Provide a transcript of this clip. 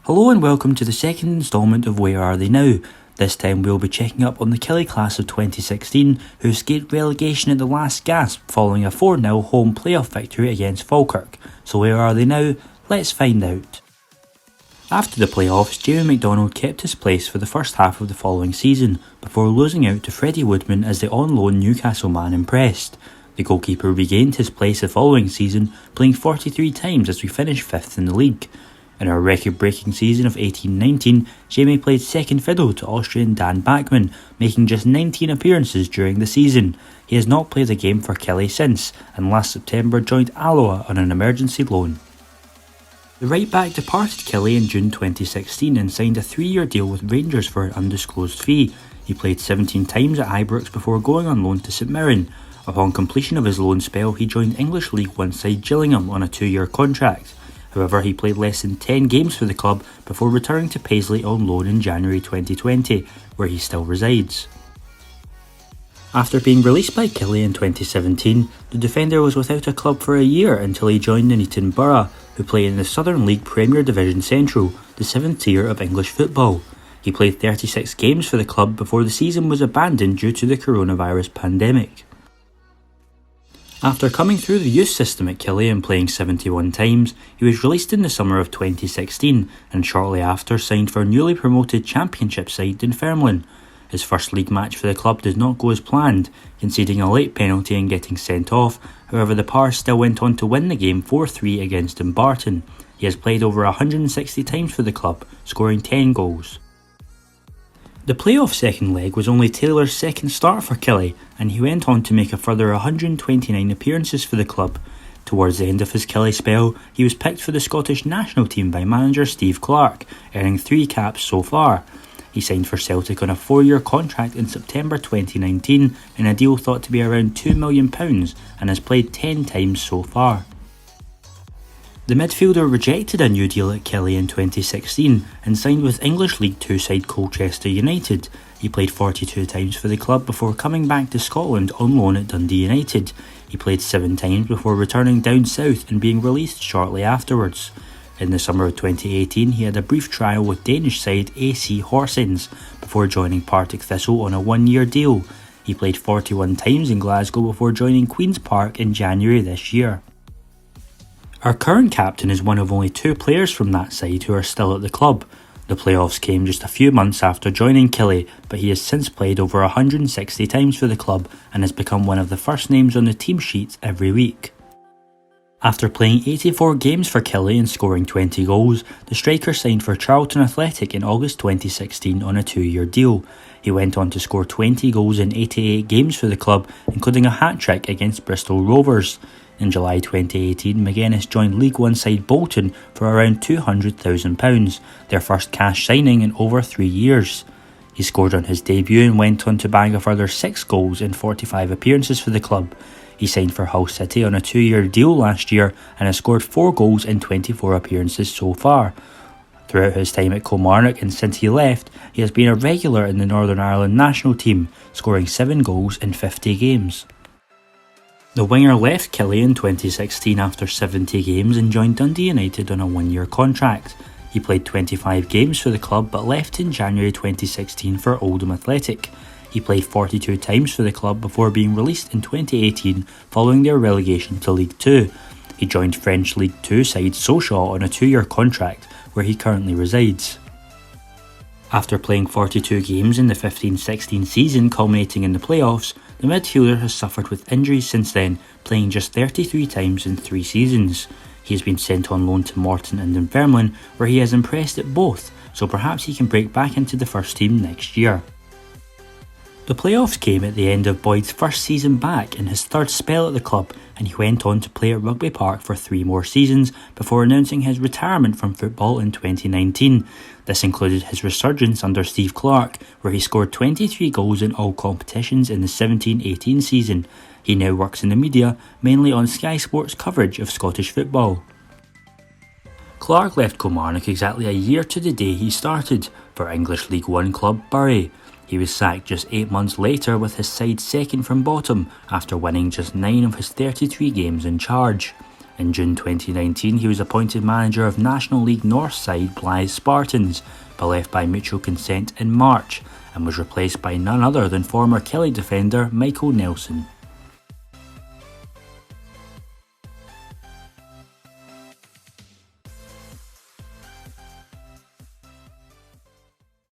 Hello and welcome to the second instalment of Where Are They Now? This time we'll be checking up on the Killie class of 2016 who escaped relegation at the last gasp following a 4-0 home playoff victory against Falkirk. So where are they now? Let's find out. After the playoffs, Jamie McDonald kept his place for the first half of the following season before losing out to Freddie Woodman as the on-loan Newcastle man impressed. The goalkeeper regained his place the following season, playing 43 times as we finished 5th in the league. In our record-breaking season of 18-19, Jamie played second fiddle to Austrian Dan Bachmann, making just 19 appearances during the season. He has not played a game for Killie since, and last September joined Alloa on an emergency loan. The right-back departed Killie in June 2016 and signed a 3-year deal with Rangers for an undisclosed fee. He played 17 times at Ibrox before going on loan to St Mirren. Upon completion of his loan spell, he joined English League One side Gillingham on a 2-year contract. However, he played less than 10 games for the club before returning to Paisley on loan in January 2020, where he still resides. After being released by Killie in 2017, the defender was without a club for a year until he joined Nuneaton Borough, who play in the Southern League Premier Division Central, the 7th tier of English football. He played 36 games for the club before the season was abandoned due to the coronavirus pandemic. After coming through the youth system at Killie and playing 71 times, he was released in the summer of 2016 and shortly after signed for newly promoted Championship side Dunfermline. His first league match for the club did not go as planned, conceding a late penalty and getting sent off. However, the Pars still went on to win the game 4-3 against Dumbarton. He has played over 160 times for the club, scoring 10 goals. The playoff second leg was only Taylor's second start for Killie, and he went on to make a further 129 appearances for the club. Towards the end of his Killie spell, he was picked for the Scottish national team by manager Steve Clarke, earning 3 caps so far. He signed for Celtic on a 4-year contract in September 2019 in a deal thought to be around £2 million and has played 10 times so far. The midfielder rejected a new deal at Killie in 2016 and signed with English League Two side Colchester United. He played 42 times for the club before coming back to Scotland on loan at Dundee United. He played 7 times before returning down south and being released shortly afterwards. In the summer of 2018 he had a brief trial with Danish side AC Horsens before joining Partick Thistle on a 1-year deal. He played 41 times in Glasgow before joining Queen's Park in January this year. Our current captain is one of only 2 players from that side who are still at the club. The playoffs came just a few months after joining Killie, but he has since played over 160 times for the club and has become one of the first names on the team sheets every week. After playing 84 games for Killie and scoring 20 goals, the striker signed for Charlton Athletic in August 2016 on a 2-year deal. He went on to score 20 goals in 88 games for the club, including a hat-trick against Bristol Rovers. In July 2018, McGuinness joined League One side Bolton for around £200,000, their first cash signing in over 3 years. He scored on his debut and went on to bag a further 6 goals in 45 appearances for the club. He signed for Hull City on a 2-year deal last year and has scored 4 goals in 24 appearances so far. Throughout his time at Kilmarnock and since he left, he has been a regular in the Northern Ireland national team, scoring 7 goals in 50 games. The winger left Killie in 2016 after 70 games and joined Dundee United on a 1-year contract. He played 25 games for the club but left in January 2016 for Oldham Athletic. He played 42 times for the club before being released in 2018 following their relegation to League Two. He joined French League Two side Sochaux on a 2-year contract where he currently resides. After playing 42 games in the 15-16 season culminating in the playoffs, the midfielder has suffered with injuries since then, playing just 33 times in 3 seasons. He has been sent on loan to Morton and Dunfermline, where he has impressed at both, so perhaps he can break back into the first team next year. The playoffs came at the end of Boyd's first season back in his 3rd spell at the club, and he went on to play at Rugby Park for 3 more seasons before announcing his retirement from football in 2019. This included his resurgence under Steve Clarke, where he scored 23 goals in all competitions in the 17-18 season. He now works in the media, mainly on Sky Sports coverage of Scottish football. Clarke left Kilmarnock exactly a year to the day he started for English League One club Bury. He was sacked just 8 months later with his side second from bottom after winning just 9 of his 33 games in charge. In June 2019, he was appointed manager of National League North side Blythe Spartans, but left by mutual consent in March, and was replaced by none other than former Killie defender Michael Nelson.